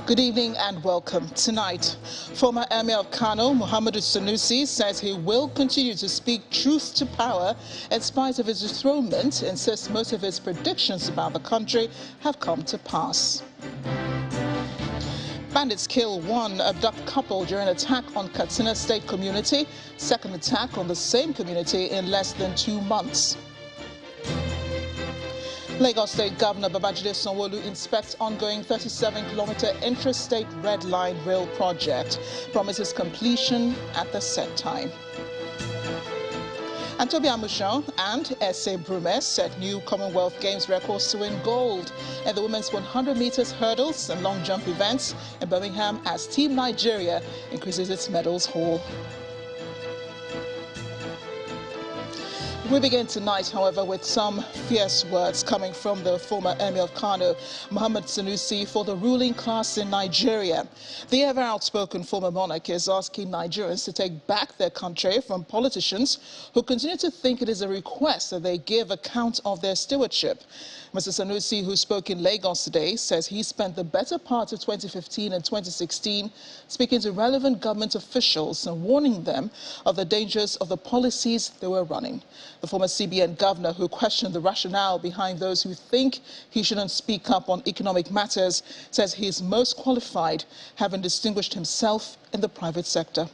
Good evening and welcome. Tonight, former Emir of Kano, Muhammadu Sanusi, says he will continue to speak truth to power in spite of his dethronement and says most of his predictions about the country have come to pass. Bandits kill one abducted couple during attack on Katsina State community, second attack on the same community in less than 2 months. Lagos State Governor Babajide Sanwo-Olu inspects ongoing 37-kilometer intrastate Red Line rail project, promises completion at the set time. And Toby Amushon and Ese Brume set new Commonwealth Games records to win gold in the women's 100 meters hurdles and long jump events in Birmingham as Team Nigeria increases its medals haul. We begin tonight, however, with some fierce words coming from the former Emir of Kano, Muhammad Sanusi, for the ruling class in Nigeria. The ever outspoken former monarch is asking Nigerians to take back their country from politicians who continue to think it is a request that they give account of their stewardship. Mr. Sanusi, who spoke in Lagos today, says he spent the better part of 2015 and 2016 speaking to relevant government officials and warning them of the dangers of the policies they were running. The former CBN governor, who questioned the rationale behind those who think he shouldn't speak up on economic matters, says he is most qualified, having distinguished himself in the private sector.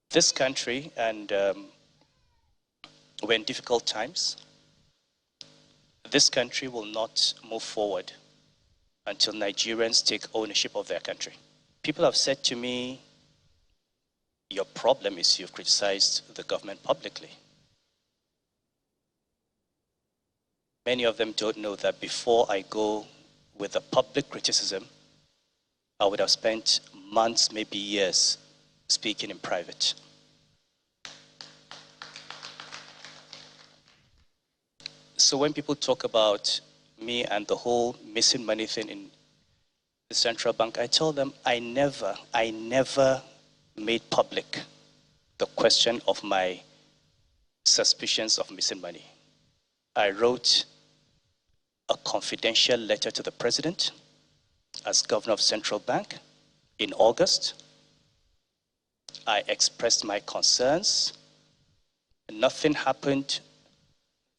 This country, and we're in difficult times. This country will not move forward until Nigerians take ownership of their country. People have said to me, your problem is you've criticized the government publicly. Many of them don't know that before I go with a public criticism, I would have spent months, maybe years, speaking in private. So when people talk about me and the whole missing money thing in the central bank, I tell them I never made public the question of my suspicions of missing money. I wrote a confidential letter to the president as governor of central bank in August. I expressed my concerns. Nothing happened.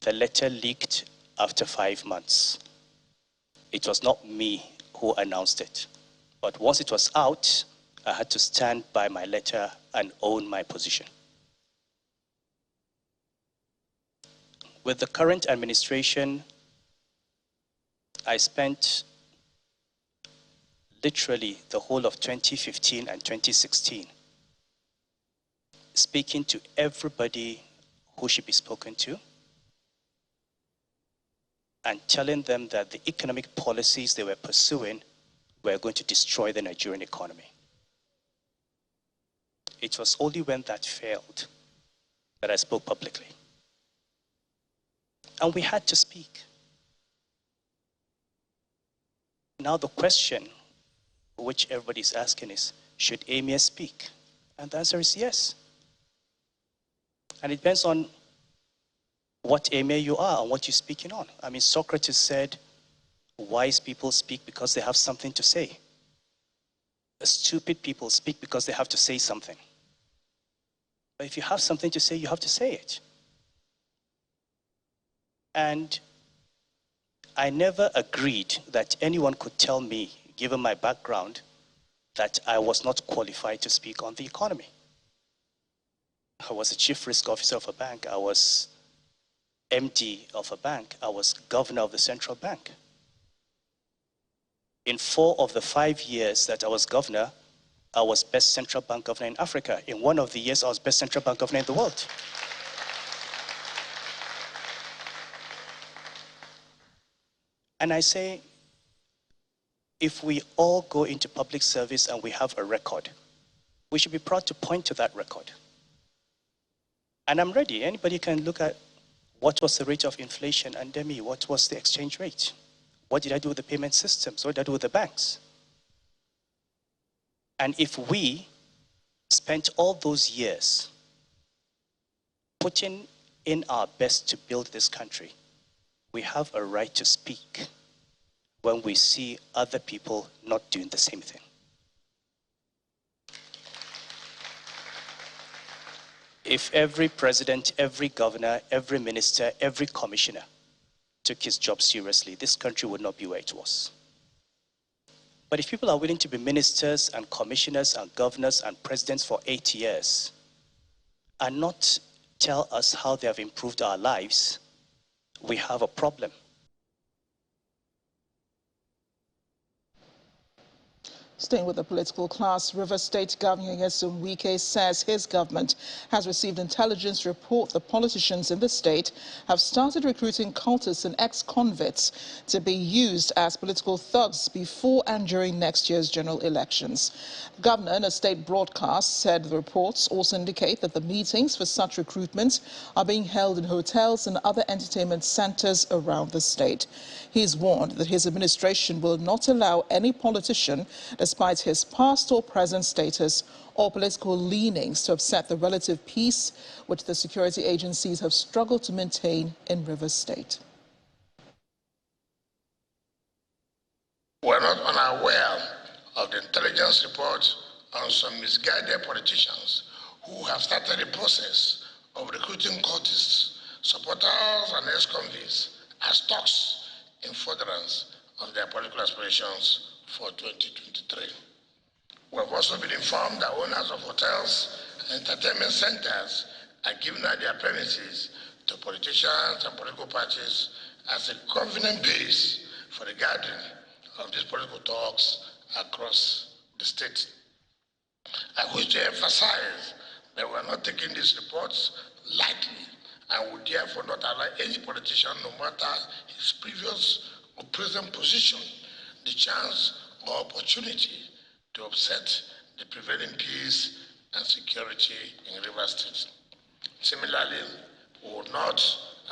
The letter leaked after 5 months. It was not me who announced it. But once it was out, I had to stand by my letter and own my position. With the current administration, I spent literally the whole of 2015 and 2016 speaking to everybody who should be spoken to, and telling them that the economic policies they were pursuing were going to destroy the Nigerian economy. It was only when that failed that I spoke publicly. And we had to speak. Now the question which everybody is asking is, should Emir speak? And the answer is yes. And it depends on what Emir you are and what you're speaking on. I mean, Socrates said, wise people speak because they have something to say. Stupid people speak because they have to say something. But if you have something to say, you have to say it. And I never agreed that anyone could tell me, given my background, that I was not qualified to speak on the economy. I was a chief risk officer of a bank. I was MD of a bank. I was governor of the central bank. In 4 of the 5 years that I was governor, I was best central bank governor in Africa. In 1 of the years, I was best central bank governor in the world. And I say, if we all go into public service and we have a record, we should be proud to point to that record. And I'm ready. Anybody can look at what was the rate of inflation under me? What was the exchange rate? What did I do with the payment systems? What did I do with the banks? And if we spent all those years putting in our best to build this country, we have a right to speak when we see other people not doing the same thing. If every president, every governor, every minister, every commissioner took his job seriously, this country would not be where it was. But if people are willing to be ministers and commissioners and governors and presidents for 8 years and not tell us how they have improved our lives, we have a problem. Staying with the political class, Rivers State Governor Nyesom Wike says his government has received intelligence report that politicians in the state have started recruiting cultists and ex-convicts to be used as political thugs before and during next year's general elections. The governor, in a state broadcast, said the reports also indicate that the meetings for such recruitment are being held in hotels and other entertainment centers around the state. He's warned that his administration will not allow any politician, despite his past or present status or political leanings, to upset the relative peace which the security agencies have struggled to maintain in Rivers State. We're not unaware of the intelligence report on some misguided politicians who have started the process of recruiting cultists, supporters and ex-convicts as thugs in furtherance of their political aspirations for 2023. We have also been informed that owners of hotels and entertainment centers are giving out their premises to politicians and political parties as a convenient base for the gathering of these political talks across the state. I wish to emphasize that we are not taking these reports lightly and would therefore not allow any politician, no matter his previous or present position, the chance or opportunity to upset the prevailing peace and security in Rivers State. Similarly, we will not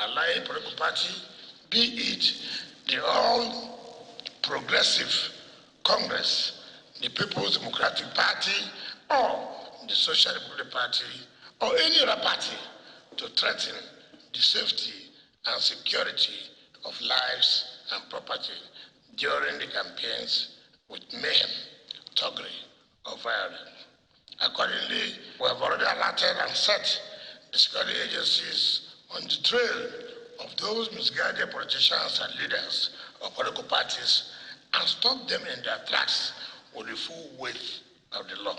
allow any political party, be it the All Progressive Congress, the People's Democratic Party, or the Social Democratic Party, or any other party, to threaten the safety and security of lives and property during the campaigns with mayhem, thuggery, or violence. Accordingly, we have already alerted and set the security agencies on the trail of those misguided politicians and leaders of political parties and stop them in their tracks with the full weight of the law.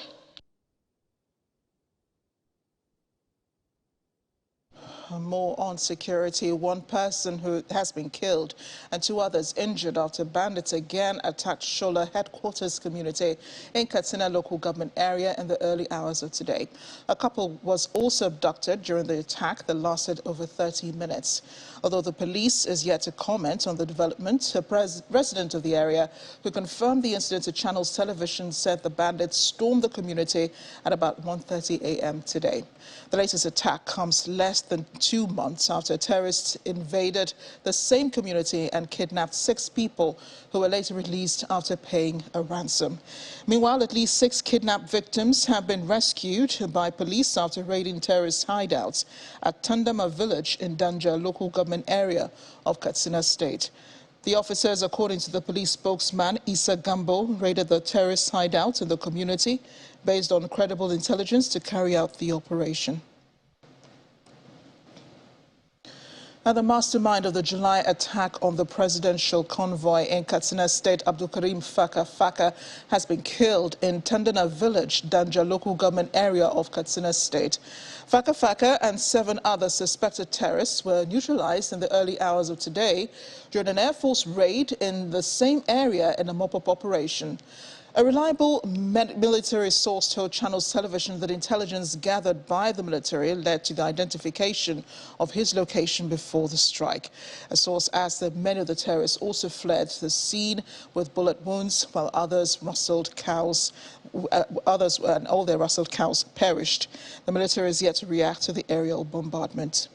More on security. One person who has been killed and 2 others injured after bandits again attacked Shola headquarters community in Katsina local government area in the early hours of today. A couple was also abducted during the attack that lasted over 30 minutes. Although the police is yet to comment on the development, a resident of the area who confirmed the incident to Channels Television said the bandits stormed the community at about 1:30 a.m. today. The latest attack comes less than 2 months after terrorists invaded the same community and kidnapped 6 people who were later released after paying a ransom. Meanwhile, at least 6 kidnapped victims have been rescued by police after raiding terrorist hideouts at Tandama village in Danja local government area of Katsina State. The officers, according to the police spokesman Issa Gambo, raided the terrorist hideout in the community based on credible intelligence to carry out the operation. Now, the mastermind of the July attack on the presidential convoy in Katsina State, Abdul Karim Faka, has been killed in Tandana village, Danja local government area of Katsina State. Faka and 7 other suspected terrorists were neutralized in the early hours of today during an Air Force raid in the same area in a mop-up operation. A reliable military source told Channels Television that intelligence gathered by the military led to the identification of his location before the strike. A source asked that many of the terrorists also fled the scene with bullet wounds, while others rustled cows. All their rustled cows perished. The military is yet to react to the aerial bombardment.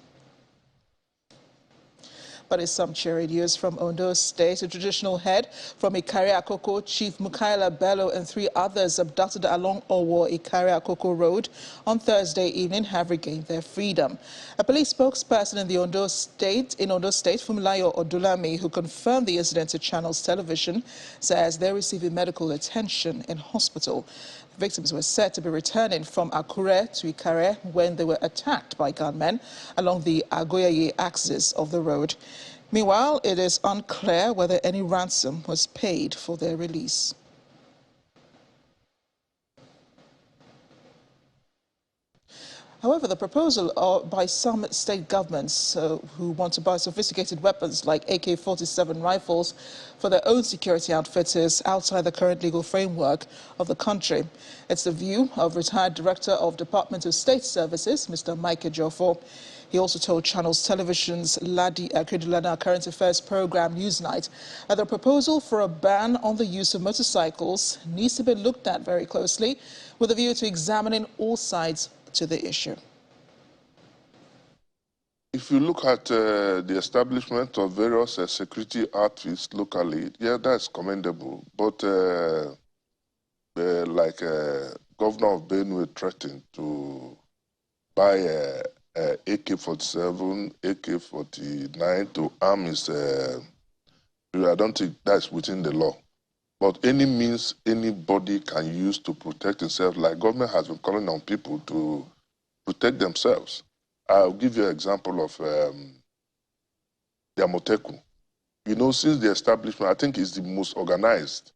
But it's some cheery news from Ondo State. A traditional head from Ikare Akoko, Chief Mukaila Bello, and 3 others abducted along Owo Ikare Akoko Road on Thursday evening have regained their freedom. A police spokesperson in Ondo State, Fumilayo Odulami, who confirmed the incident to Channels Television, says they're receiving medical attention in hospital. The victims were said to be returning from Akure to Ikare when they were attacked by gunmen along the Agoyaye axis of the road. Meanwhile, it is unclear whether any ransom was paid for their release. However, the proposal by some state governments who want to buy sophisticated weapons like AK-47 rifles for their own security outfits is outside the current legal framework of the country. It's the view of retired Director of Department of State Services, Mr. Mike Ejiofor. He also told Channels Television's Kredulana Current Affairs program Newsnight that the proposal for a ban on the use of motorcycles needs to be looked at very closely with a view to examining all sides to the issue. If you look at the establishment of various security outfits locally, yeah, that's commendable. But Governor of Benue threatened to buy AK-47, AK-49 to arm his, I don't think that's within the law. But any means anybody can use to protect himself, like government has been calling on people to protect themselves. I'll give you an example of the Amoteku. You know, since the establishment, I think it's the most organized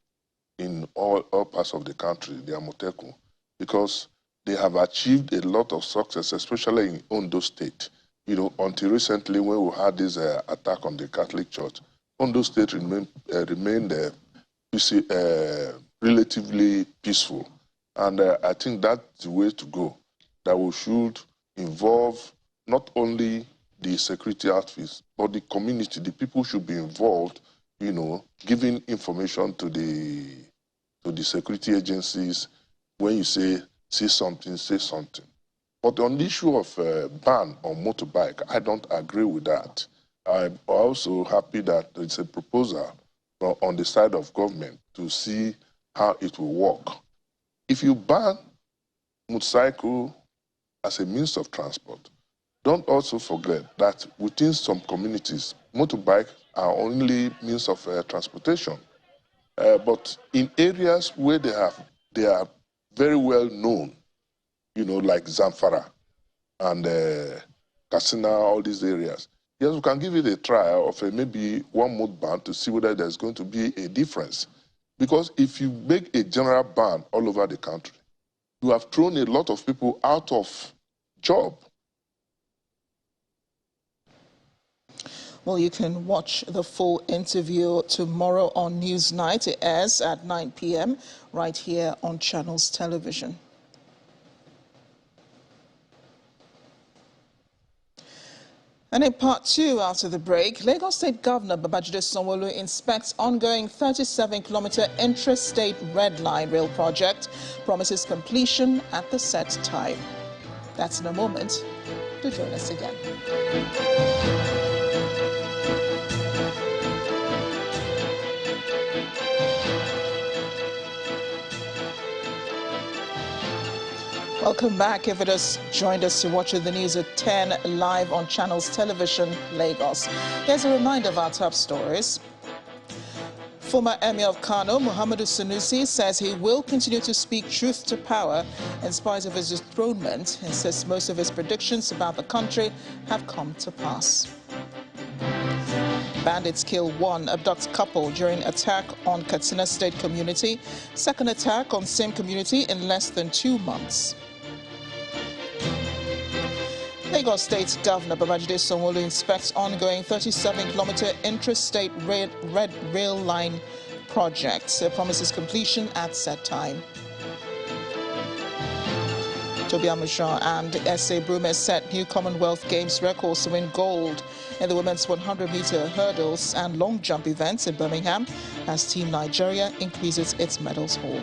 in all parts of the country, the Amoteku, because they have achieved a lot of success, especially in Ondo State. You know, until recently when we had this attack on the Catholic Church, Ondo State remained relatively peaceful. And I think that's the way to go, that we should involve not only the security outfits, but the community. The people should be involved, you know, giving information to the security agencies. When you say something, say something. But on the issue of ban on motorbike, I don't agree with that. I'm also happy that it's a proposal on the side of government to see how it will work. If you ban motorcycle as a means of transport, don't also forget that within some communities, motorbikes are only means of transportation. But in areas where they are very well known, you know, like Zamfara and Katsina, all these areas, yes, we can give it a trial of maybe 1 month ban to see whether there's going to be a difference. Because if you make a general ban all over the country, you have thrown a lot of people out of job. Well, you can watch the full interview tomorrow on Newsnight. It airs at 9 p.m. right here on Channels Television. And in part 2, after the break, Lagos State Governor Babajide Sanwo-Olu inspects ongoing 37-kilometer intrastate red line rail project, promises completion at the set time. That's in a moment. Do join us again. Welcome back. If it has joined us to watch the news at 10 live on Channels Television, Lagos. Here's a reminder of our top stories. Former Emir of Kano, Muhammadu Sanusi, says he will continue to speak truth to power in spite of his dethronement, and says most of his predictions about the country have come to pass. Bandits kill 1 abduct couple during attack on Katsina State community. Second attack on same community in less than 2 months. Lagos State Governor Babajide Sanwo-Olu inspects ongoing 37-kilometer intrastate red rail line project. Promises completion at set time. Toby Amushan and S.A. Brume set new Commonwealth Games records to win gold in the women's 100-meter hurdles and long jump events in Birmingham as Team Nigeria increases its medals haul.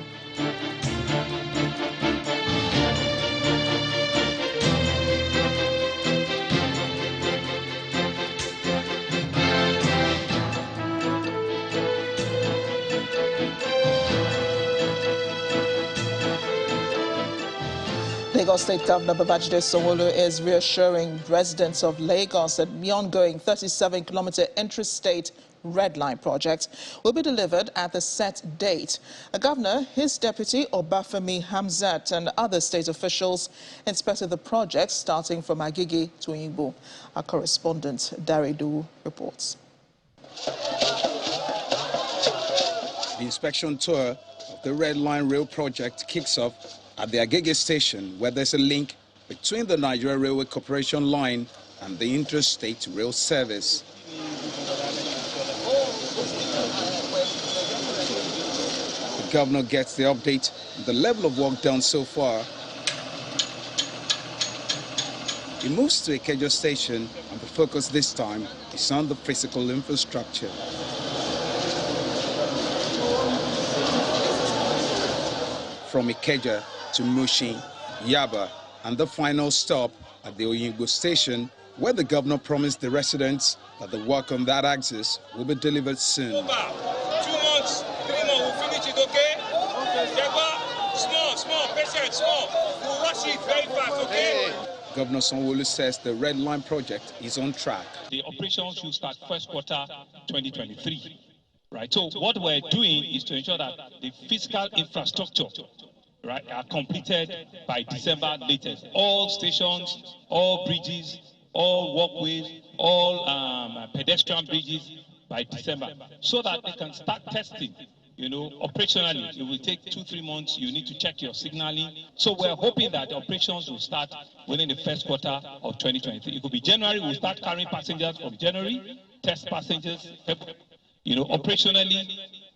Lagos State Governor Babajide Sanwo-Olu is reassuring residents of Lagos that the ongoing 37-kilometer interstate Red Line project will be delivered at the set date. The governor, his deputy Obafemi Hamzat and other state officials inspected the project starting from Agege to Oyingbo. Our correspondent Daridu reports. The inspection tour of the Red Line Rail project kicks off at the Agege station, where there's a link between the Nigeria Railway Corporation line and the interstate rail service. The governor gets the update on the level of work done so far. He moves to Ikeja station, and the focus this time is on the physical infrastructure. From Ikeja to Mushin, Yaba, and the final stop at the Oyingbo station, where the governor promised the residents that the work on that axis will be delivered soon. 2 months, 3 months, we'll finish it, okay? Small, patient, small. We'll rush it very fast, okay? Governor Sanwo-Olu says the Red Line project is on track. The operations should start first quarter 2023, right? So what we're doing is to ensure that the physical infrastructure, right, are completed by December latest. All stations, all bridges, all walkways, all pedestrian bridges by December, so that they can start testing. You know, operationally, it will take 2-3 months. You need to check your signaling. So we're hoping that the operations will start within the first quarter of 2023. It could be January. We'll start carrying passengers from January, test passengers. You know, operationally,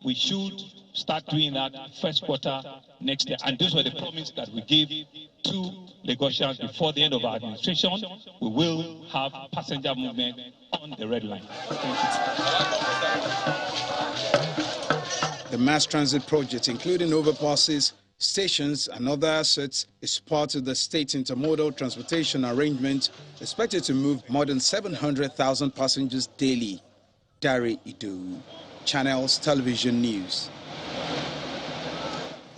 we should start doing that first quarter next year. And those were the promises that we gave to Lagosians before the end of our administration. We will have passenger movement on the Red Line. The mass transit project, including overpasses, stations and other assets, is part of the state's intermodal transportation arrangement, expected to move more than 700,000 passengers daily. Dari Idu, Channels Television News.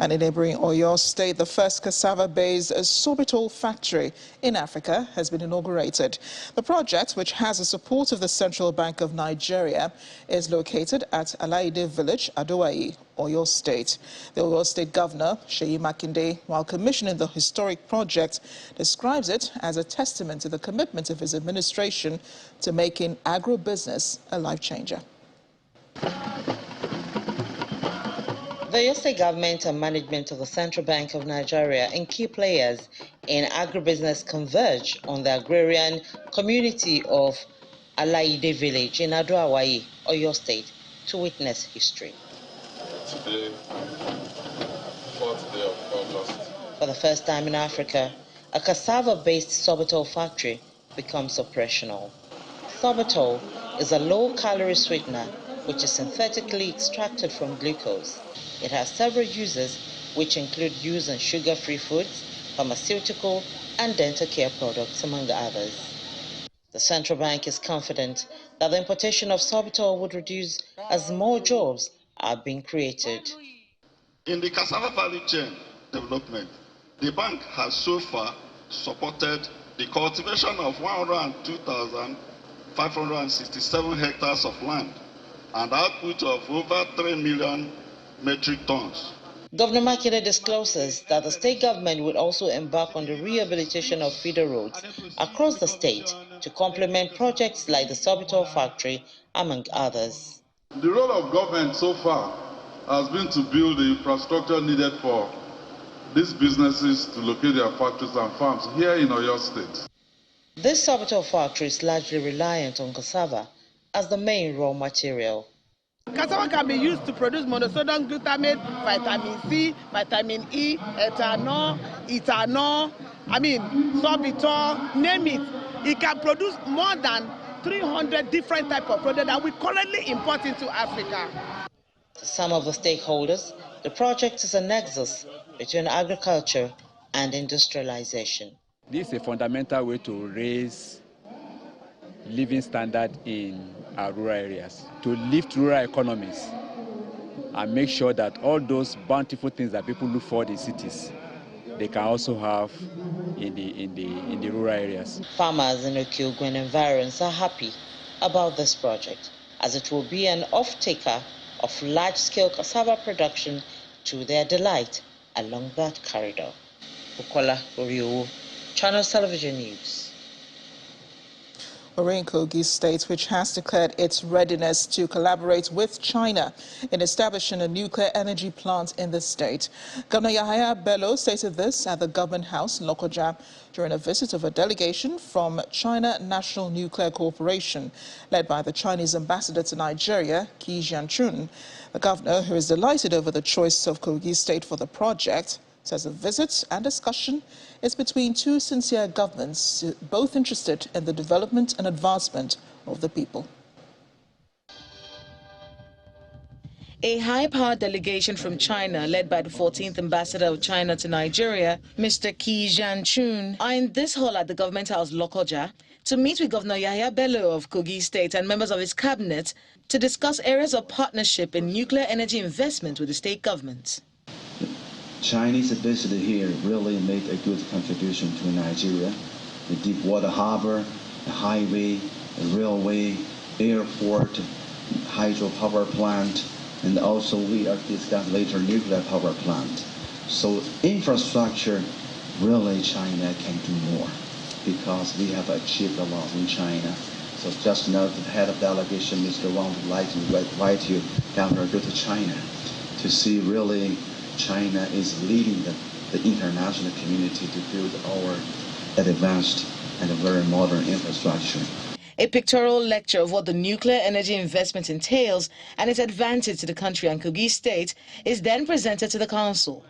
And in neighboring Oyo State, the first cassava-based sorbitol factory in Africa has been inaugurated. The project, which has the support of the Central Bank of Nigeria, is located at Alaide Village, Adowayi, Oyo State. The Oyo State Governor, Seyi Makinde, while commissioning the historic project, describes it as a testament to the commitment of his administration to making agribusiness a life-changer. The Oyo State government and management of the Central Bank of Nigeria and key players in agribusiness converge on the agrarian community of Alaide Village in Adowayi, Oyo State, to witness history. Today, 4th day of August. For the first time in Africa, a cassava-based sorbitol factory becomes operational. Sorbitol is a low-calorie sweetener which is synthetically extracted from glucose. It has several uses, which include use in sugar-free foods, pharmaceutical, and dental care products, among others. The central bank is confident that the importation of sorbitol would reduce as more jobs are being created. In the cassava value chain development, the bank has so far supported the cultivation of 102,567 hectares of land and output of over 3 million metric tons. Governor Makinde discloses that the state government would also embark on the rehabilitation of feeder roads across the state to complement projects like the sorbitol factory, among others. The role of government so far has been to build the infrastructure needed for these businesses to locate their factories and farms here in Oyo State. This sorbitol factory is largely reliant on cassava as the main raw material. Cassava can be used to produce monosodium glutamate, vitamin C, vitamin E, ethanol, sorbitol, name it. It can produce more than 300 different types of products that we currently import into Africa. To some of the stakeholders, the project is a nexus between agriculture and industrialization. This is a fundamental way to raise living standard in our rural areas, to lift rural economies and make sure that all those bountiful things that people look for in cities they can also have in the rural areas. Farmers in Okiogwen environs are happy about this project, as it will be an off-taker of large-scale cassava production to their delight along that corridor. Bukola Oriowo, Channels Television News. We're in Kogi State, which has declared its readiness to collaborate with China in establishing a nuclear energy plant in the state. Governor Yahaya Bello stated this at the Government House in Lokoja during a visit of a delegation from China National Nuclear Corporation, led by the Chinese ambassador to Nigeria, Ki Jianchun. The governor, who is delighted over the choice of Kogi State for the project, says the visit and discussion is between two sincere governments, both interested in the development and advancement of the people. A high-powered delegation from China, led by the 14th ambassador of China to Nigeria, Mr. Ki Jianchun, are in this hall at the Government House, Lokoja, to meet with Governor Yahaya Bello of Kogi State and members of his cabinet to discuss areas of partnership in nuclear energy investment with the state government. Chinese visit here really made a good contribution to Nigeria. The deep water harbor, the highway, the railway, airport, hydropower plant, and also we are discussing later nuclear power plant. So infrastructure, really China can do more because we have achieved a lot in China. So just now the head of delegation, Mr. Wang, would like to invite you, Governor, go to China to see really China is leading the international community to build our advanced and a very modern infrastructure. A pictorial lecture of what the nuclear energy investment entails and its advantage to the country and Kogi State is then presented to the council.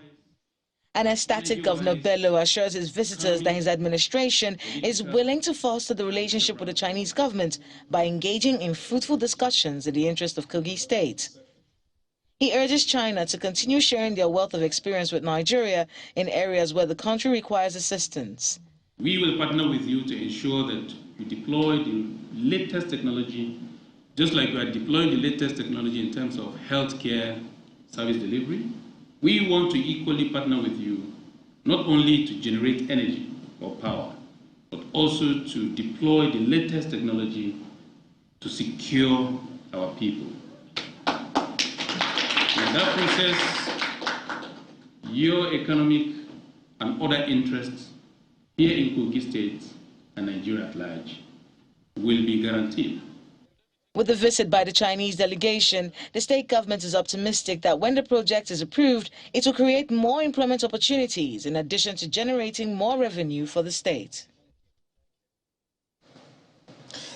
An ecstatic Governor Bello assures his visitors that his administration is willing to foster the relationship with the Chinese government by engaging in fruitful discussions in the interest of Kogi State. He urges China to continue sharing their wealth of experience with Nigeria in areas where the country requires assistance. We will partner with you to ensure that you deploy the latest technology, just like we are deploying the latest technology in terms of healthcare service delivery. We want to equally partner with you, not only to generate energy or power, but also to deploy the latest technology to secure our people. In that process, your economic and other interests here in Kogi State and Nigeria at large will be guaranteed. With the visit by the Chinese delegation, the state government is optimistic that when the project is approved, it will create more employment opportunities in addition to generating more revenue for the state.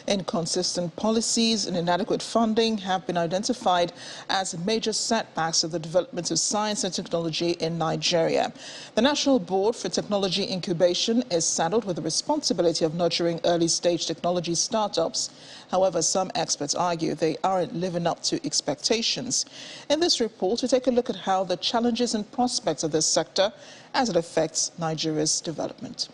Inconsistent policies and inadequate funding have been identified as major setbacks of the development of science and technology in Nigeria. The National Board for Technology Incubation is saddled with the responsibility of nurturing early-stage technology startups. However, some experts argue they aren't living up to expectations. In this report, we take a look at how the challenges and prospects of this sector as it affects Nigeria's development.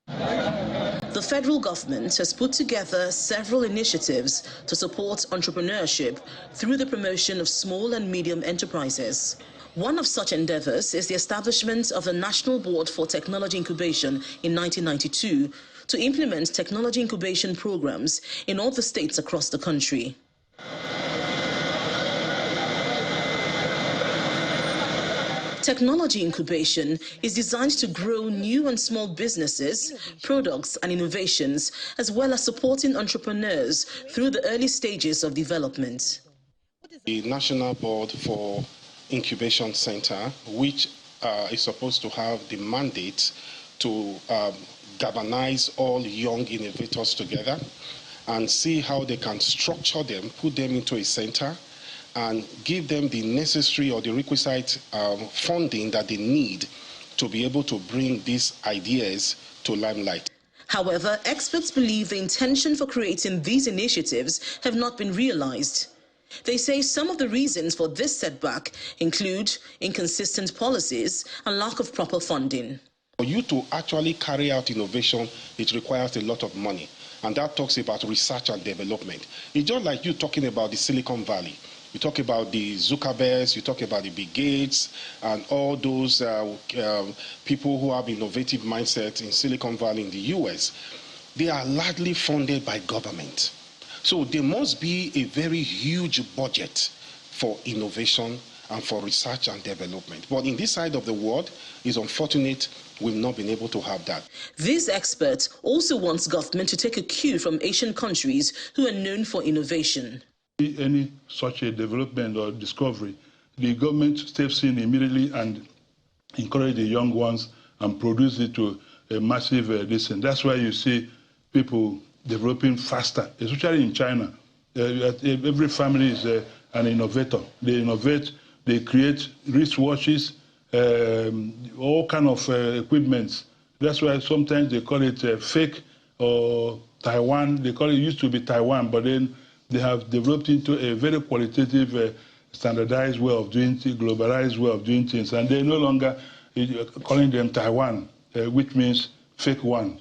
The federal government has put together several initiatives to support entrepreneurship through the promotion of small and medium enterprises. One of such endeavors is the establishment of the National Board for Technology Incubation in 1992 to implement technology incubation programs in all the states across the country. Technology incubation is designed to grow new and small businesses, products and innovations, as well as supporting entrepreneurs through the early stages of development. The National Board for Incubation Center, which is supposed to have the mandate to galvanize all young innovators together and see how they can structure them, put them into a center, and give them the necessary or the requisite funding that they need to be able to bring these ideas to limelight. However, experts believe the intention for creating these initiatives have not been realized. They say some of the reasons for this setback include inconsistent policies and lack of proper funding. For you to actually carry out innovation, it requires a lot of money, and that talks about research and development. It's just like you talking about the Silicon Valley. You talk about the Zuckerbergs, you talk about the Bill Gates, and all those people who have innovative mindsets in Silicon Valley in the US. They are largely funded by government. So there must be a very huge budget for innovation and for research and development. But in this side of the world, it's unfortunate we've not been able to have that. This expert also wants government to take a cue from Asian countries who are known for innovation. Any such a development or discovery, the government steps in immediately and encourage the young ones and produce it to a massive distance. That's why you see people developing faster, especially in China. Every family is an innovator. They innovate, they create wristwatches, all kind of equipments. That's why sometimes they call it fake or Taiwan. They call it, used to be Taiwan, but then they have developed into a very qualitative, standardized way of doing things, globalized way of doing things, and they're no longer calling them Taiwan, which means fake one.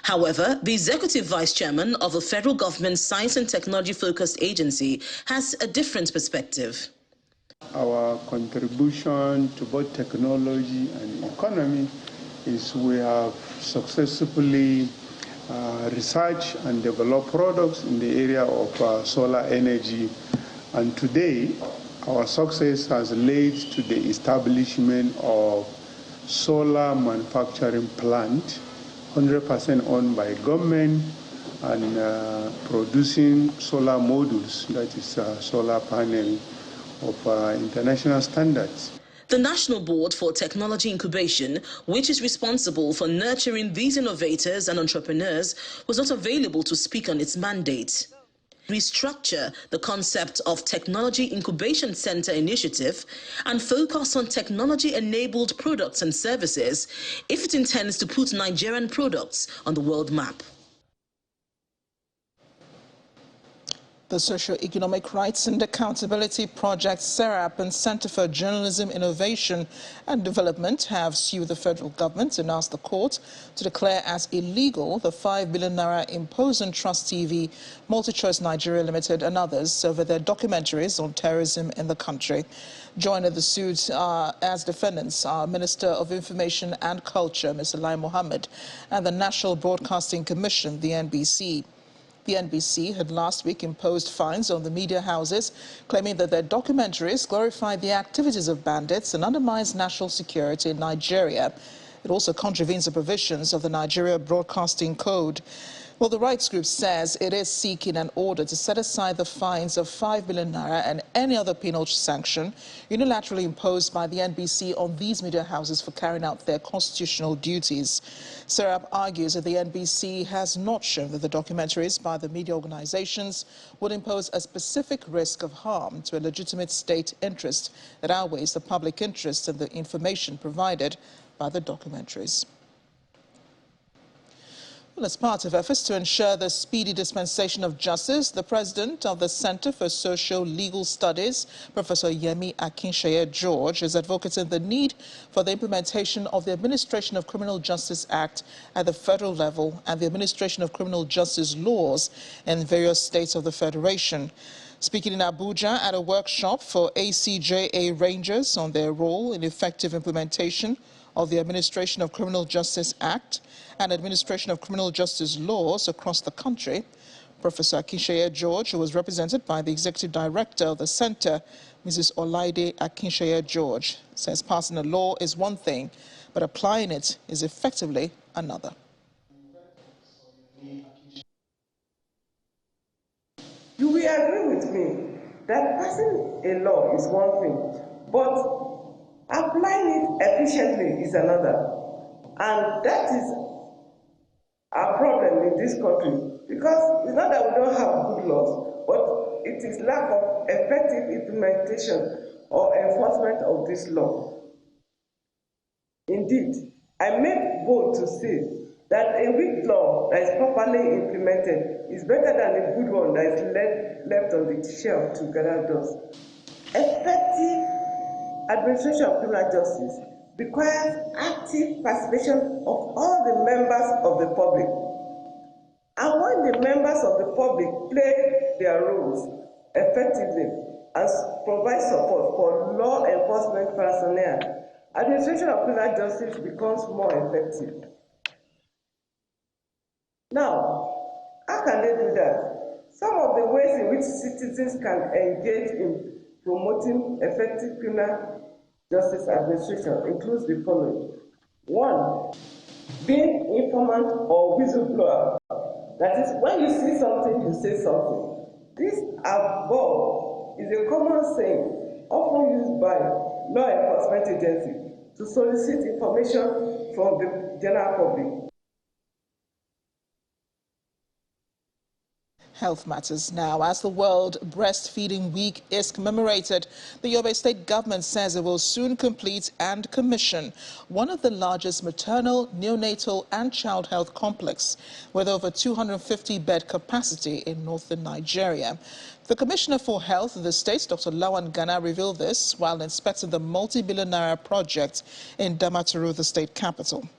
However, the executive vice chairman of the federal government's science and technology-focused agency has a different perspective. Our contribution to both technology and economy is we have successfully researched and developed products in the area of solar energy. And today, our success has led to the establishment of solar manufacturing plant, 100% owned by government, and producing solar modules, that is solar panel of international standards. The National Board for Technology Incubation, which is responsible for nurturing these innovators and entrepreneurs, was not available to speak on its mandate. Restructure the concept of Technology Incubation Center Initiative and focus on technology-enabled products and services if it intends to put Nigerian products on the world map. The Socio-Economic Rights and Accountability Project, SERAP, and Center for Journalism Innovation and Development have sued the federal government and asked the court to declare as illegal the 5 billion naira imposed on Trust TV, MultiChoice Nigeria Limited, and others over their documentaries on terrorism in the country. Joining the suit as defendants are Minister of Information and Culture, Mr. Lai Mohammed, and the National Broadcasting Commission, the NBC. The NBC had last week imposed fines on the media houses, claiming that their documentaries glorify the activities of bandits and undermines national security in Nigeria. It also contravenes the provisions of the Nigeria Broadcasting Code. Well, the rights group says it is seeking an order to set aside the fines of 5 billion naira and any other penal sanction unilaterally imposed by the NBC on these media houses for carrying out their constitutional duties. SERAP argues that the NBC has not shown that the documentaries by the media organizations would impose a specific risk of harm to a legitimate state interest that outweighs the public interest in the information provided by the documentaries. Well, as part of efforts to ensure the speedy dispensation of justice, the president of the Center for Socio-Legal Studies, Professor Yemi Akinseye George, is advocating the need for the implementation of the Administration of Criminal Justice Act at the federal level and the Administration of Criminal Justice laws in various states of the Federation. Speaking in Abuja at a workshop for ACJA Rangers on their role in effective implementation of the Administration of Criminal Justice Act and Administration of Criminal Justice laws across the country, Professor Akinseye George, who was represented by the Executive Director of the Center, Mrs. Olaide Akinseye George, says passing a law is one thing, but applying it is effectively another. You will agree with me that passing a law is one thing, but applying it efficiently is another. And that is our problem in this country, because it's not that we don't have good laws, but it is lack of effective implementation or enforcement of this law. Indeed, I make bold to say that a weak law that is properly implemented is better than a good one that is left on the shelf to gather dust. Effective administration of criminal justice requires active participation of all the members of the public. And when the members of the public play their roles effectively, and provide support for law enforcement personnel, administration of criminal justice becomes more effective. Now, how can they do that? Some of the ways in which citizens can engage in promoting effective criminal justice administration includes the following. 1, being informant or whistleblower. That is, when you see something, you say something. This above is a common saying often used by law enforcement agencies to solicit information from the general public. Health matters now. As the World Breastfeeding Week is commemorated, the Yobe state government says it will soon complete and commission one of the largest maternal, neonatal and child health complex with over 250-bed capacity in northern Nigeria. The Commissioner for Health in the state, Dr. Lawan Gana, revealed this while inspecting the multi-billion naira project in Damaturu, the state capital.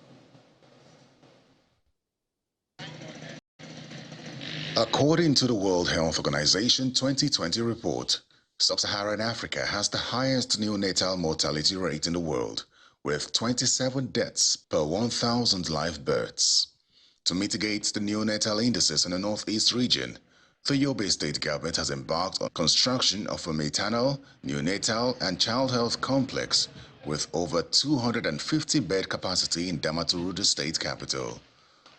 According to the World Health Organization 2020 report, Sub-Saharan Africa has the highest neonatal mortality rate in the world, with 27 deaths per 1,000 live births. To mitigate the neonatal indices in the northeast region, the Yobe state government has embarked on construction of a maternal, neonatal and child health complex with over 250-bed capacity in Damaturu, the state capital.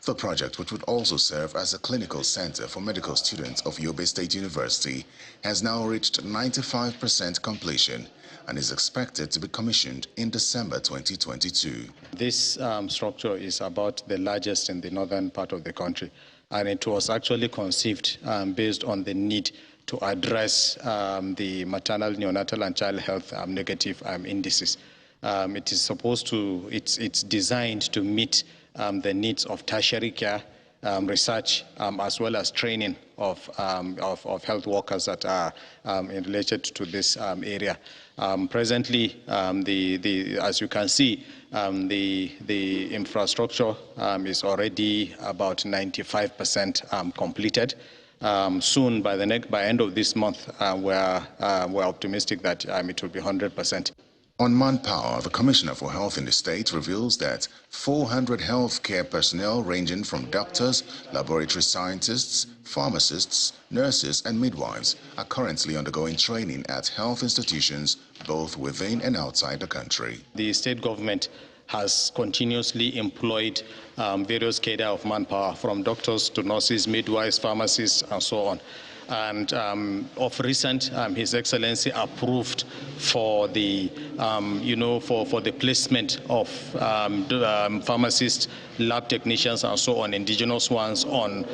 The project, which would also serve as a clinical center for medical students of Yobe State University, has now reached 95% completion and is expected to be commissioned in December 2022. This structure is about the largest in the northern part of the country, and it was actually conceived based on the need to address the maternal, neonatal and child health negative indices. It's designed to meet the needs of tertiary care, research, as well as training of health workers that are related to this area. Presently, as you can see, the infrastructure is already about 95% completed. Soon, by end of this month, we're optimistic that it will be 100%. On manpower, the Commissioner for Health in the state reveals that 400 healthcare personnel ranging from doctors, laboratory scientists, pharmacists, nurses and midwives are currently undergoing training at health institutions both within and outside the country. The state government has continuously employed various cadre of manpower, from doctors to nurses, midwives, pharmacists and so on. And of recent, His Excellency approved for the, for the placement of pharmacists, lab technicians, and so on, indigenous ones on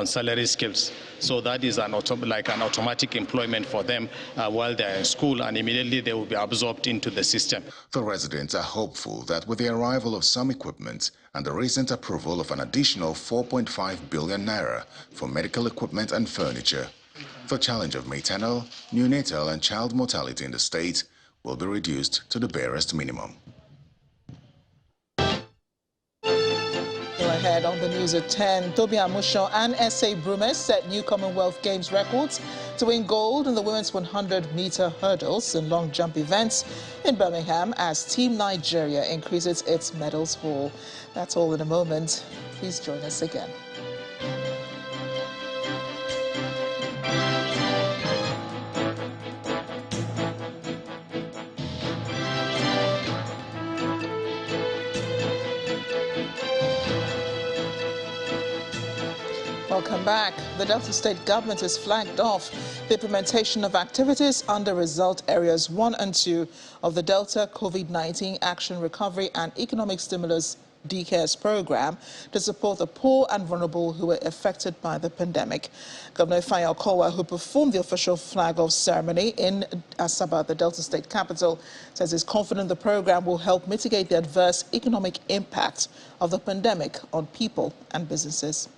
salary scales. So that is like an automatic employment for them while they're in school, and immediately they will be absorbed into the system. The residents are hopeful that with the arrival of some equipment and the recent approval of an additional 4.5 billion naira for medical equipment and furniture, the challenge of maternal, neonatal and child mortality in the state will be reduced to the barest minimum. Ahead on the news at 10, Tobi Amusho and S.A. Brumes set new Commonwealth Games records to win gold in the women's 100-meter hurdles and long jump events in Birmingham as Team Nigeria increases its medals haul. That's all in a moment. Please join us again. Welcome back. The Delta State government has flagged off the implementation of activities under Result Areas 1 and 2 of the Delta COVID-19 Action Recovery and Economic Stimulus DCARES program to support the poor and vulnerable who were affected by the pandemic. Governor Ifeanyi Okowa, who performed the official flag-off ceremony in Asaba, the Delta State capital, says he's confident the program will help mitigate the adverse economic impact of the pandemic on people and businesses.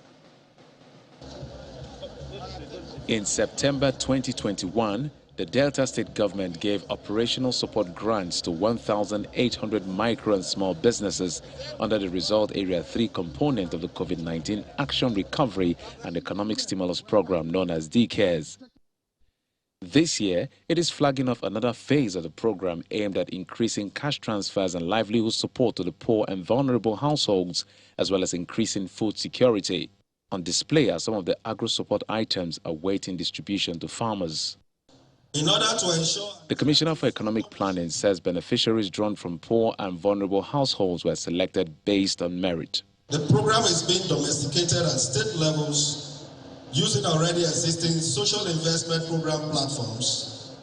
In September 2021, the Delta State government gave operational support grants to 1,800 micro and small businesses under the Result Area 3 component of the COVID-19 Action Recovery and Economic Stimulus Program known as DCARES. This year, it is flagging off another phase of the program aimed at increasing cash transfers and livelihood support to the poor and vulnerable households, as well as increasing food security. On display are some of the agro-support items awaiting distribution to farmers. In order to ensure... The Commissioner for Economic Planning says beneficiaries drawn from poor and vulnerable households were selected based on merit. The program is being domesticated at state levels using already existing social investment program platforms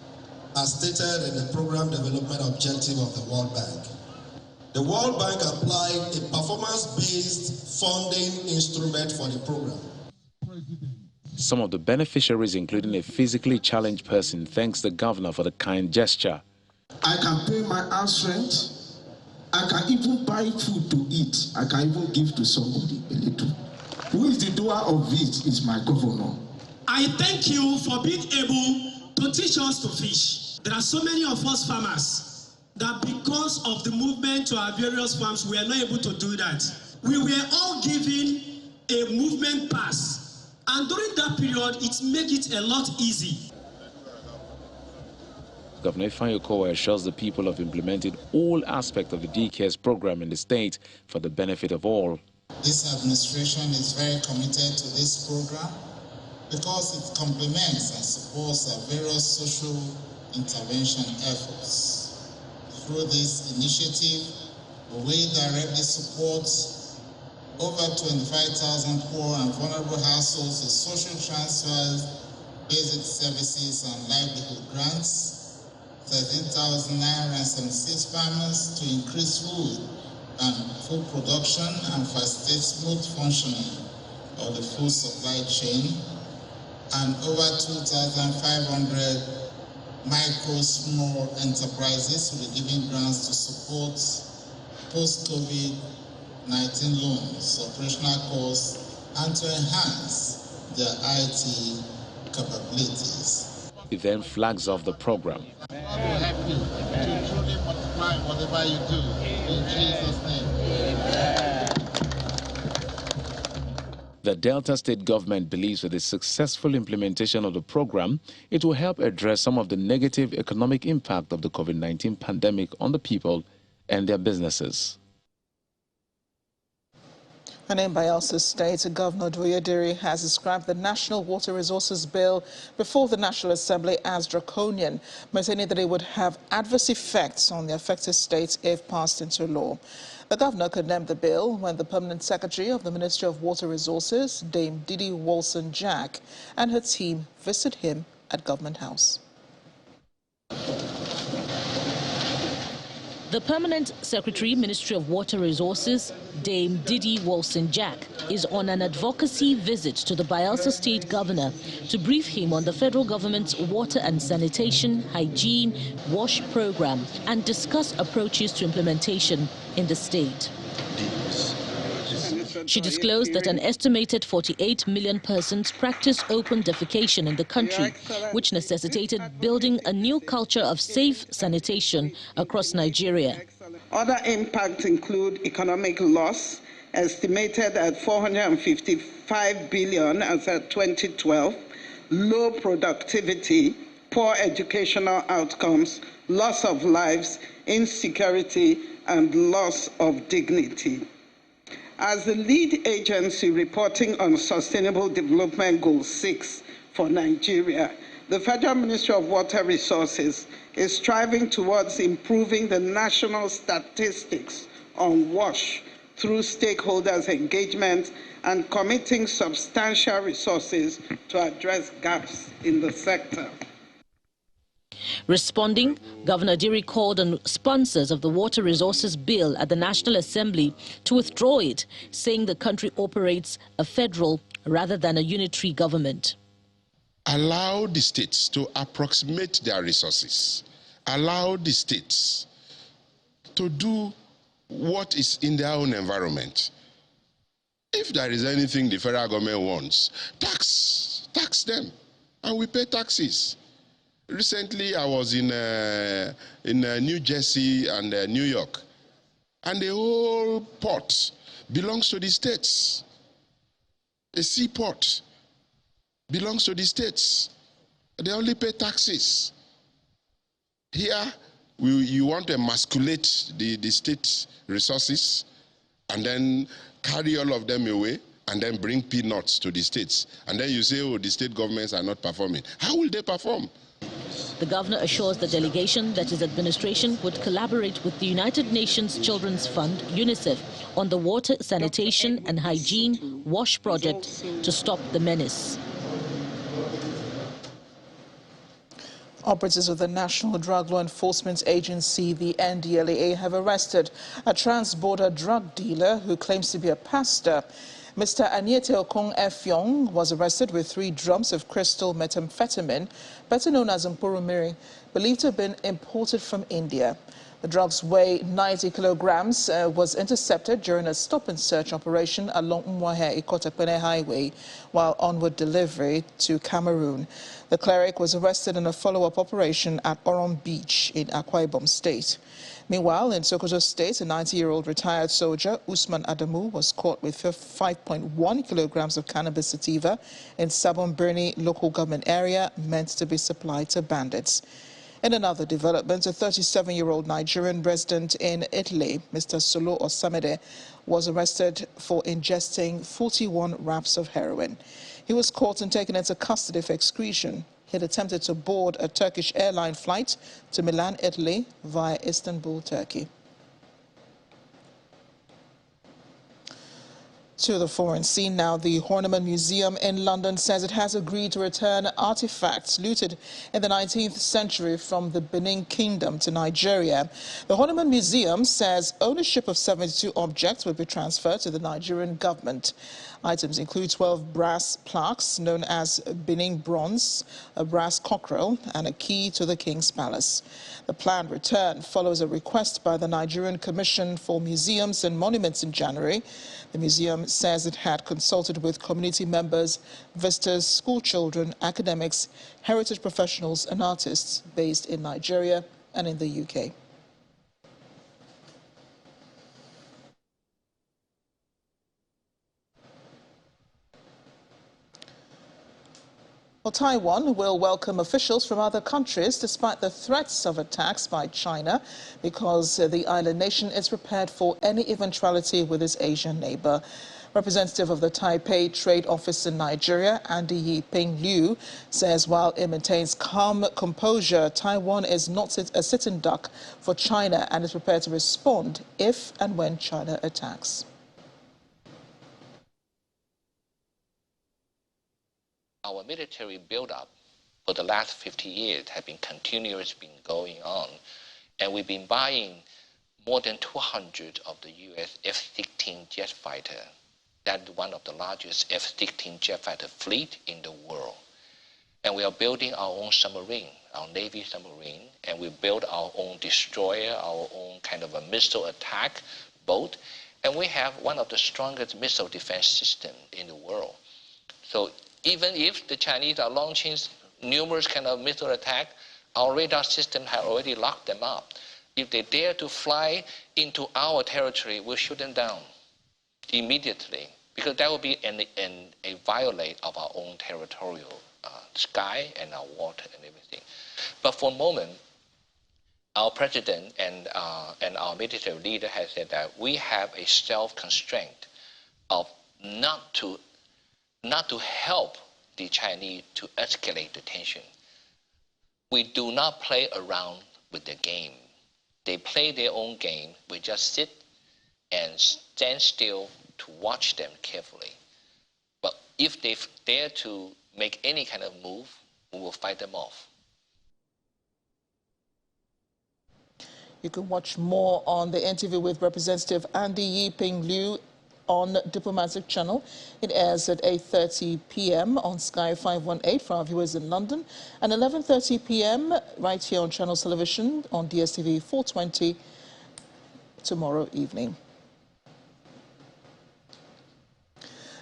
as stated in the program development objective of the World Bank. The World Bank applied a performance-based funding instrument for the program. Some of the beneficiaries, including a physically challenged person, thanks the governor for the kind gesture. I can pay my house rent. I can even buy food to eat. I can even give to somebody a little. Who is the doer of it is my governor. I thank you for being able to teach us to fish. There are so many of us farmers that because of the movement to our various farms, we are not able to do that. We were all given a movement pass. And during that period, it made it a lot easy. Governor Ifeanyi Okowa assures the people of implementing all aspects of the DKS program in the state for the benefit of all. This administration is very committed to this program because it complements and supports our various social intervention efforts. Through this initiative, we directly support over 25,000 poor and vulnerable households with social transfers, basic services and livelihood grants, 13,976 farmers to increase food and food production and facilitate smooth functioning of the food supply chain, and over 2,500 micro small enterprises will be given grants to support post-COVID-19 loans, operational costs, and to enhance their IT capabilities. It then flags off the program. God will help you to truly multiply whatever you do in Jesus' name. The Delta State government believes with the successful implementation of the program, it will help address some of the negative economic impact of the COVID-19 pandemic on the people and their businesses. And in Bayelsa State, Governor Duyediri has described the National Water Resources Bill before the National Assembly as draconian, maintaining that it would have adverse effects on the affected states if passed into law. The governor condemned the bill when the permanent secretary of the Ministry of Water Resources, Dame Didi Wilson-Jack, and her team visited him at Government House. The Permanent Secretary, Ministry of Water Resources, Dame Didi Wilson-Jack, is on an advocacy visit to the Bayelsa State Governor to brief him on the federal government's water and sanitation, hygiene, WASH program and discuss approaches to implementation in the state. She disclosed that an estimated 48 million persons practice open defecation in the country, which necessitated building a new culture of safe sanitation across Nigeria. Other impacts include economic loss, estimated at 455 billion as at 2012, low productivity, poor educational outcomes, loss of lives, insecurity, and loss of dignity. As the lead agency reporting on Sustainable Development Goal 6 for Nigeria, the Federal Ministry of Water Resources is striving towards improving the national statistics on WASH through stakeholders' engagement and committing substantial resources to address gaps in the sector. Responding, Governor Diri called on sponsors of the Water Resources Bill at the National Assembly to withdraw it, saying the country operates a federal rather than a unitary government. Allow the states to approximate their resources. Allow the states to do what is in their own environment. If there is anything the federal government wants, tax them, and we pay taxes. Recently, I was in New Jersey and New York, and the whole port belongs to the states. A seaport belongs to the states. They only pay taxes. Here, you want to emasculate the state resources and then carry all of them away and then bring peanuts to the states. And then you say, oh, the state governments are not performing. How will they perform? The governor assures the delegation that his administration would collaborate with the United Nations Children's Fund, UNICEF, on the water, sanitation and hygiene WASH project to stop the menace. Operatives of the National Drug Law Enforcement Agency, the NDLEA, have arrested a trans-border drug dealer who claims to be a pastor. Mr. Anyete Okong Efyong was arrested with 3 drums of crystal methamphetamine, better known as Mpurumiri, believed to have been imported from India. The drugs weigh 90 kilograms, was intercepted during a stop-and-search operation along Mwahe-Ikotepene Highway while onward delivery to Cameroon. The cleric was arrested in a follow-up operation at Oron Beach in Akwa Ibom State. Meanwhile, in Sokoto State, a 90-year-old retired soldier, Usman Adamu, was caught with 5.1 kilograms of cannabis sativa in Sabon Birni local government area meant to be supplied to bandits. In another development, a 37-year-old Nigerian resident in Italy, Mr. Solo Osamede, was arrested for ingesting 41 wraps of heroin. He was caught and taken into custody for excretion. He had attempted to board a Turkish airline flight to Milan, Italy, via Istanbul, Turkey. To the foreign scene now, the Horniman Museum in London says it has agreed to return artifacts looted in the 19th century from the Benin Kingdom to Nigeria. The Horniman Museum says ownership of 72 objects will be transferred to the Nigerian government. Items include 12 brass plaques known as Benin bronze, a brass cockerel, and a key to the King's Palace. The planned return follows a request by the Nigerian Commission for Museums and Monuments in January. The museum says it had consulted with community members, visitors, school children, academics, heritage professionals and artists based in Nigeria and in the UK. Well, Taiwan will welcome officials from other countries despite the threats of attacks by China because the island nation is prepared for any eventuality with its Asian neighbor. Representative of the Taipei Trade Office in Nigeria, Andy Yiping Liu, says while it maintains calm composure, Taiwan is not a sitting duck for China and is prepared to respond if and when China attacks. Our military build-up for the last 50 years has been continuously going on, and we've been buying more than 200 of the U.S. F-16 jet fighter. That's one of the largest F-16 jet fighter fleet in the world. And we are building our own submarine, our Navy submarine, and we build our own destroyer, our own kind of a missile attack boat, and we have one of the strongest missile defense systems in the world. So even if the Chinese are launching numerous kind of missile attack, our radar system has already locked them up. If they dare to fly into our territory, we'll shoot them down immediately, because that would be a violate of our own territorial sky and our water and everything. But for a moment, our president and our military leader has said that we have a self-constraint of not to help the Chinese to escalate the tension. We do not play around with the game. They play their own game. We just sit and stand still to watch them carefully. But if they dare to make any kind of move, we will fight them off. You can watch more on the interview with Representative Andy Yiping Liu on Diplomatic Channel. It airs at 8:30 p.m. on Sky 518 for our viewers in London, and 11:30 p.m. right here on Channels Television on DSTV 420 tomorrow evening.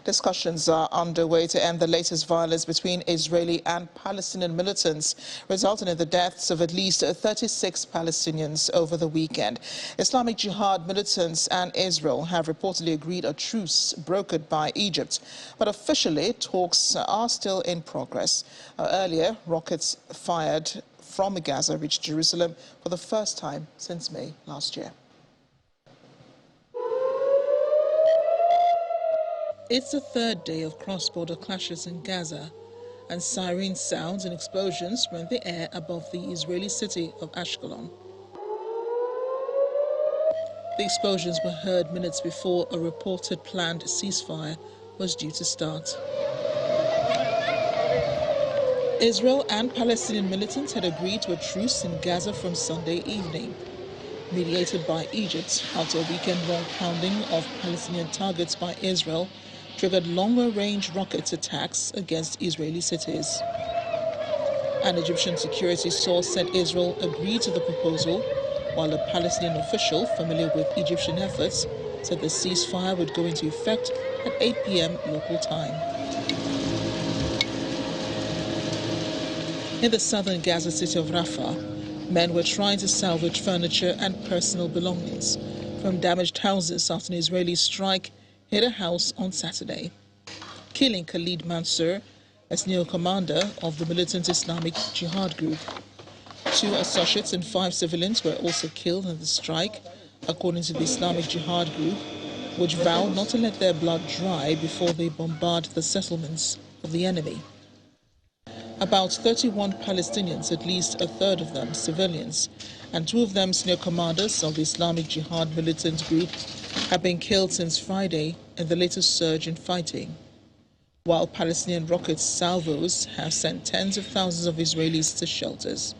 Discussions are underway to end the latest violence between Israeli and Palestinian militants, resulting in the deaths of at least 36 Palestinians over the weekend. Islamic Jihad militants and Israel have reportedly agreed a truce brokered by Egypt, but officially talks are still in progress. Earlier, rockets fired from Gaza reached Jerusalem for the first time since May last year. It's the third day of cross-border clashes in Gaza, and siren sounds and explosions rent the air above the Israeli city of Ashkelon. The explosions were heard minutes before a reported planned ceasefire was due to start. Israel and Palestinian militants had agreed to a truce in Gaza from Sunday evening, mediated by Egypt after a weekend-long pounding of Palestinian targets by Israel triggered longer-range rocket attacks against Israeli cities. An Egyptian security source said Israel agreed to the proposal, while a Palestinian official familiar with Egyptian efforts said the ceasefire would go into effect at 8 p.m. local time. In the southern Gaza city of Rafah, men were trying to salvage furniture and personal belongings from damaged houses after an Israeli strike hit a house on Saturday, killing Khalid Mansour, as neo-commander of the militant Islamic Jihad group. 2 associates and 5 civilians were also killed in the strike, according to the Islamic Jihad group, which vowed not to let their blood dry before they bombard the settlements of the enemy. About 31 Palestinians, at least a third of them civilians, and 2 of them senior commanders of the Islamic Jihad militant group, have been killed since Friday in the latest surge in fighting, while Palestinian rocket salvos have sent tens of thousands of Israelis to shelters.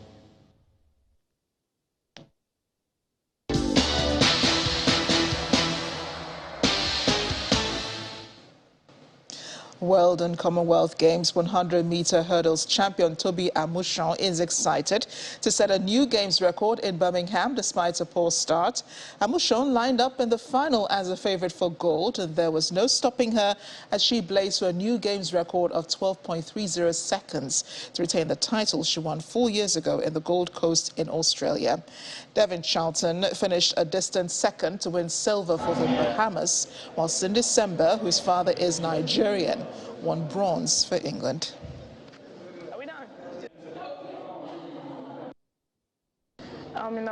World and Commonwealth Games 100-meter hurdles champion Toby Amushon is excited to set a new Games record in Birmingham despite a poor start. Amushon lined up in the final as a favorite for gold, and there was no stopping her as she blazed for a new Games record of 12.30 seconds to retain the title she won 4 years ago in the Gold Coast in Australia. Devin Charlton finished a distant second to win silver for the Bahamas, while Cindy Sember, whose father is Nigerian, won bronze for England.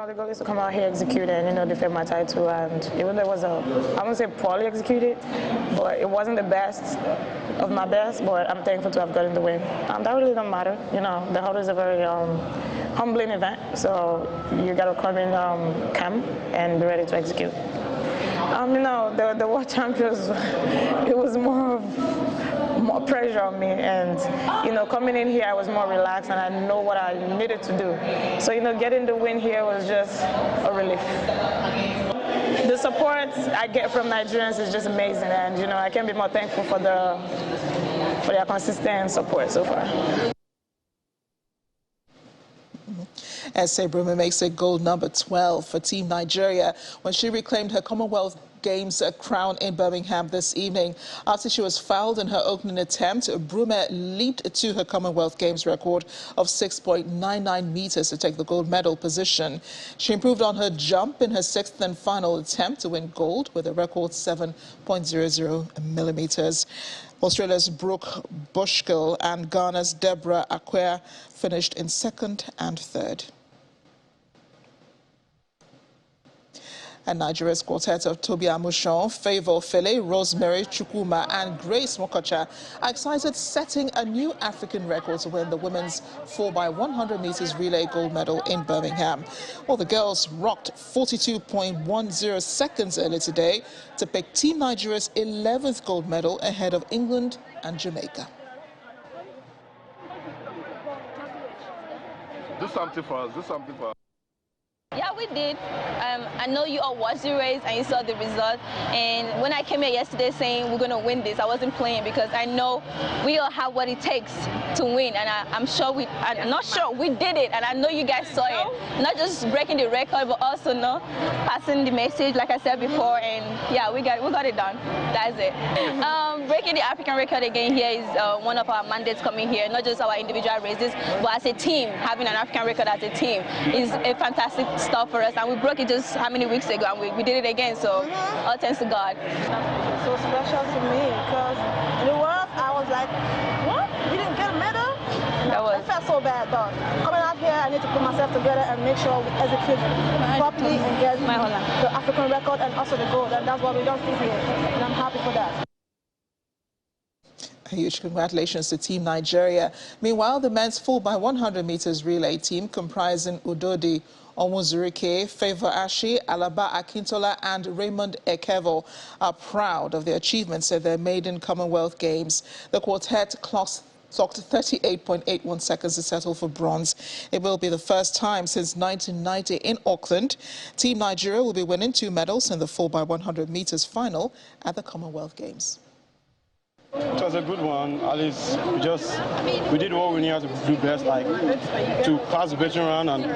The goal is to come out here, execute, and, defend my title. And even though it was I wouldn't say poorly executed, but it wasn't the best of my best, but I'm thankful to have gotten the win. That really don't matter. The hurdle is a very humbling event, so you got to come in calm and be ready to execute. The world champions, it was more pressure on me, and coming in here I was more relaxed and I know what I needed to do. So getting the win here was just a relief. The support I get from Nigerians is just amazing, and I can't be more thankful for their consistent support so far. Essay Brume makes it gold number 12 for Team Nigeria when she reclaimed her Commonwealth Games crown in Birmingham this evening. After she was fouled in her opening attempt, Brume leaped to her Commonwealth Games record of 6.99 meters to take the gold medal position. She improved on her jump in her 6th and final attempt to win gold with a record 7.00 millimeters. Australia's Brooke Bushkill and Ghana's Deborah Akwe finished in 2nd and 3rd. And Nigeria's quartet of Toby Amushon, Favour Fele, Rosemary Chukwuma and Grace Mokocha are excited, setting a new African record to win the women's 4x100 meters relay gold medal in Birmingham. Well, the girls rocked 42.10 seconds earlier today to pick Team Nigeria's 11th gold medal ahead of England and Jamaica. Do something for us, do something for us. Yeah, we did. I know you all watched the race and you saw the result. And when I came here yesterday saying we're going to win this, I wasn't playing because I know we all have what it takes to win. And I'm not sure we did it. And I know you guys saw it. Not just breaking the record, but also passing the message, like I said before. And yeah, we got it done. That's it. Breaking the African record again here is one of our mandates coming here, not just our individual races, but as a team, having an African record as a team is a fantastic stuff for us, and we broke it just how many weeks ago, and we did it again, so all thanks to God. It's so special to me because in the world I was like, what? You didn't get a medal? I felt so bad, but coming out here I need to put myself together and make sure we execute properly and get the African record and also the gold, and that's what we don't see here, and I'm happy for that. A huge congratulations to Team Nigeria. Meanwhile, the men's 4x100 meters relay team comprising Udodi Omuzurike, Favor Ashi, Alaba Akintola and Raymond Ekevo are proud of their achievements at their maiden Commonwealth Games. The quartet clocked 38.81 seconds to settle for bronze. It will be the first time since 1990 in Auckland. Team Nigeria will be winning 2 medals in the 4x100 meters final at the Commonwealth Games. It was a good one. At least we did what we needed to do best, like to pass the betting round and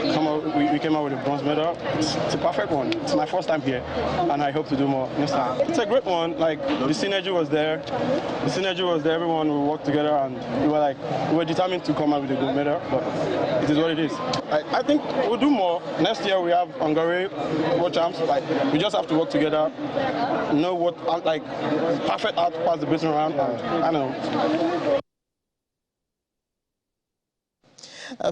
we came out with a bronze medal. It's a perfect one. It's my first time here, and I hope to do more next time. It's a great one. Like the synergy was there. Everyone will work together, and we were determined to come out with a good medal. But it is what it is. I think we'll do more next year. We have Hungary World Champs. Like we just have to work together. Know what perfect how to pass the betting round. I know.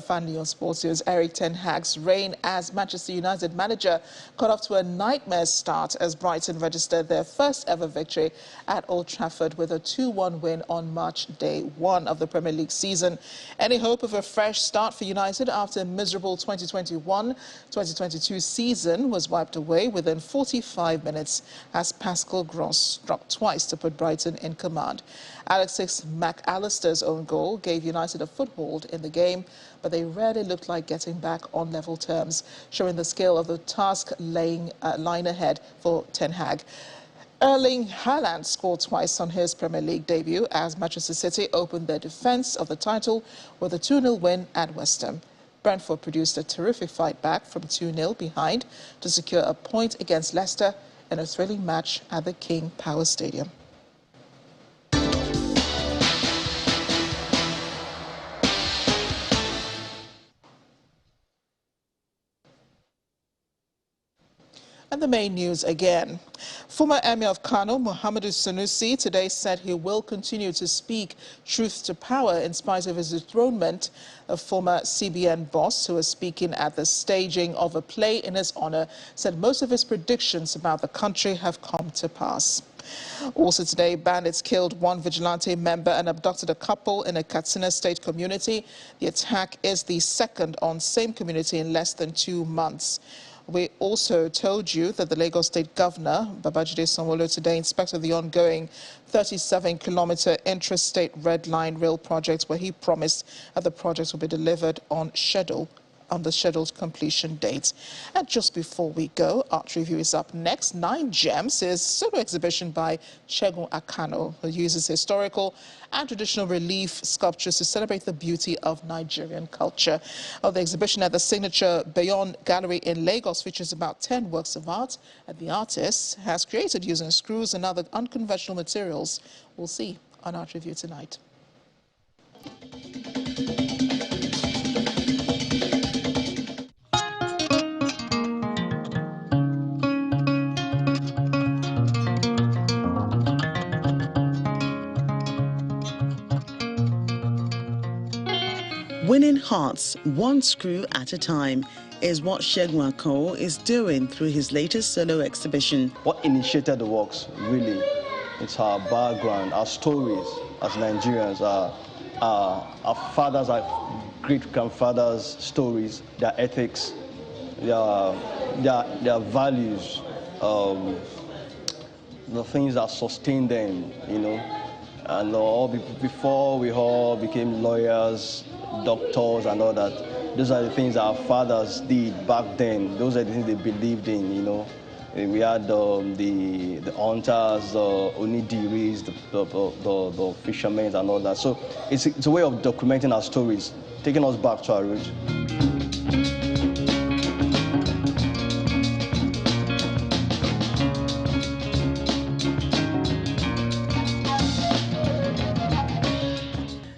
Finally on sports news, Eric Ten Hag's reign as Manchester United manager got off to a nightmare start as Brighton registered their first ever victory at Old Trafford with a 2-1 win on March day 1 of the Premier League season. Any hope of a fresh start for United after a miserable 2021-2022 season was wiped away within 45 minutes as Pascal Gross struck twice to put Brighton in command. Alexis McAllister's own goal gave United a foothold in the game, but they rarely looked like getting back on level terms, showing the scale of the task lying ahead for Ten Hag. Erling Haaland scored twice on his Premier League debut as Manchester City opened their defence of the title with a 2-0 win at West Ham. Brentford produced a terrific fight back from 2-0 behind to secure a point against Leicester in a thrilling match at the King Power Stadium. And the main news again. Former Emir of Kano, Muhammadu Sanusi, today said he will continue to speak truth to power in spite of his dethronement. A former CBN boss who was speaking at the staging of a play in his honor said most of his predictions about the country have come to pass. Also today, bandits killed one vigilante member and abducted a couple in a Katsina State community. The attack is the second on same community in less than 2 months. We also told you that the Lagos State Governor, Babajide Sanwo-Olu, today inspected the ongoing 37-kilometer intrastate Red Line rail project, where he promised that the project will be delivered on the scheduled completion date. And just before we go, Art Review is up next. 9 Gems is a solo exhibition by Segun Akano, who uses historical and traditional relief sculptures to celebrate the beauty of Nigerian culture. The exhibition at the signature Bayon Gallery in Lagos features about 10 works of art that the artist has created using screws and other unconventional materials. We'll see on Art Review tonight. Winning hearts one screw at a time is what Segun Akano is doing through his latest solo exhibition. What initiated the works, really, it's our background, our stories as Nigerians, our fathers, our great-grandfathers' stories, their ethics, their values, the things that sustain them, you know. And before we all became lawyers, doctors and all that, those are the things our fathers did back then. Those are the things they believed in, you know. We had the hunters, the onidiris, the fishermen and all that. So it's a way of documenting our stories, taking us back to our roots.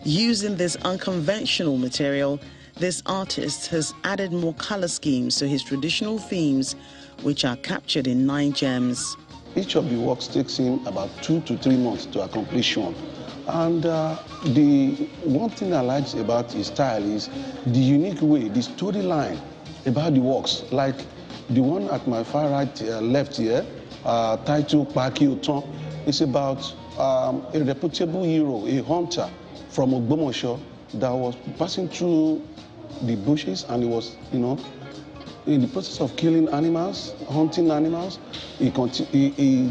Using this unconventional material, this artist has added more color schemes to his traditional themes, which are captured in 9 gems. Each of the works takes him about 2 to 3 months to accomplish one. And the one thing I like about his style is the unique way, the storyline about the works. Like the one at my far right left here, titled Paki Oton, is about a reputable hero, a hunter from Ogbomoso that was passing through the bushes, and he was, you know, in the process of killing animals, hunting animals. He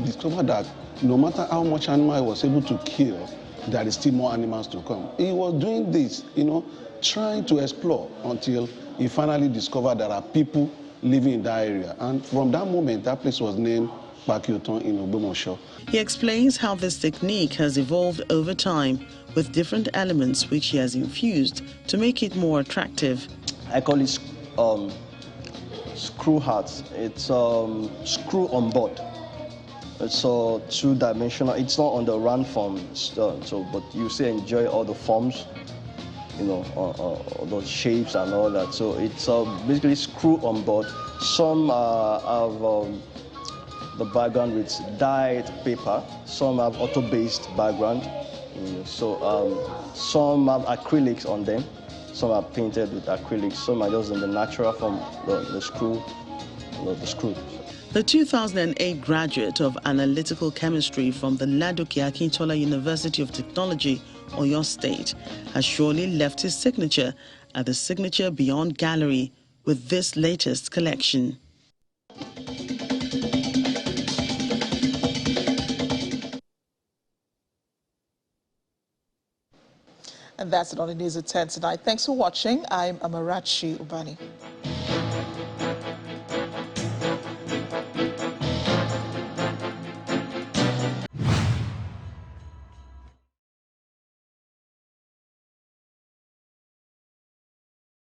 discovered that no matter how much animal he was able to kill, there is still more animals to come. He was doing this, you know, trying to explore until he finally discovered there are people living in that area. And from that moment, that place was named Pakioton in Ogbomoso. He explains how this technique has evolved over time with different elements which he has infused to make it more attractive. I call it screw hearts. It's screw on board. It's two-dimensional. It's not on the round form, but you still enjoy all the forms, you know, those shapes and all that. So it's basically screw on board. Some have the background with dyed paper. Some have auto-based background. Some have acrylics on them. Some are painted with acrylics. Some are just in the natural form, the screw. The 2008 graduate of analytical chemistry from the Ladoke Akintola University of Technology, Oyo State, has surely left his signature at the Signature Beyond Gallery with this latest collection. And that's it on the news at 10 tonight. Thanks for watching. I'm Amarachi Ubani.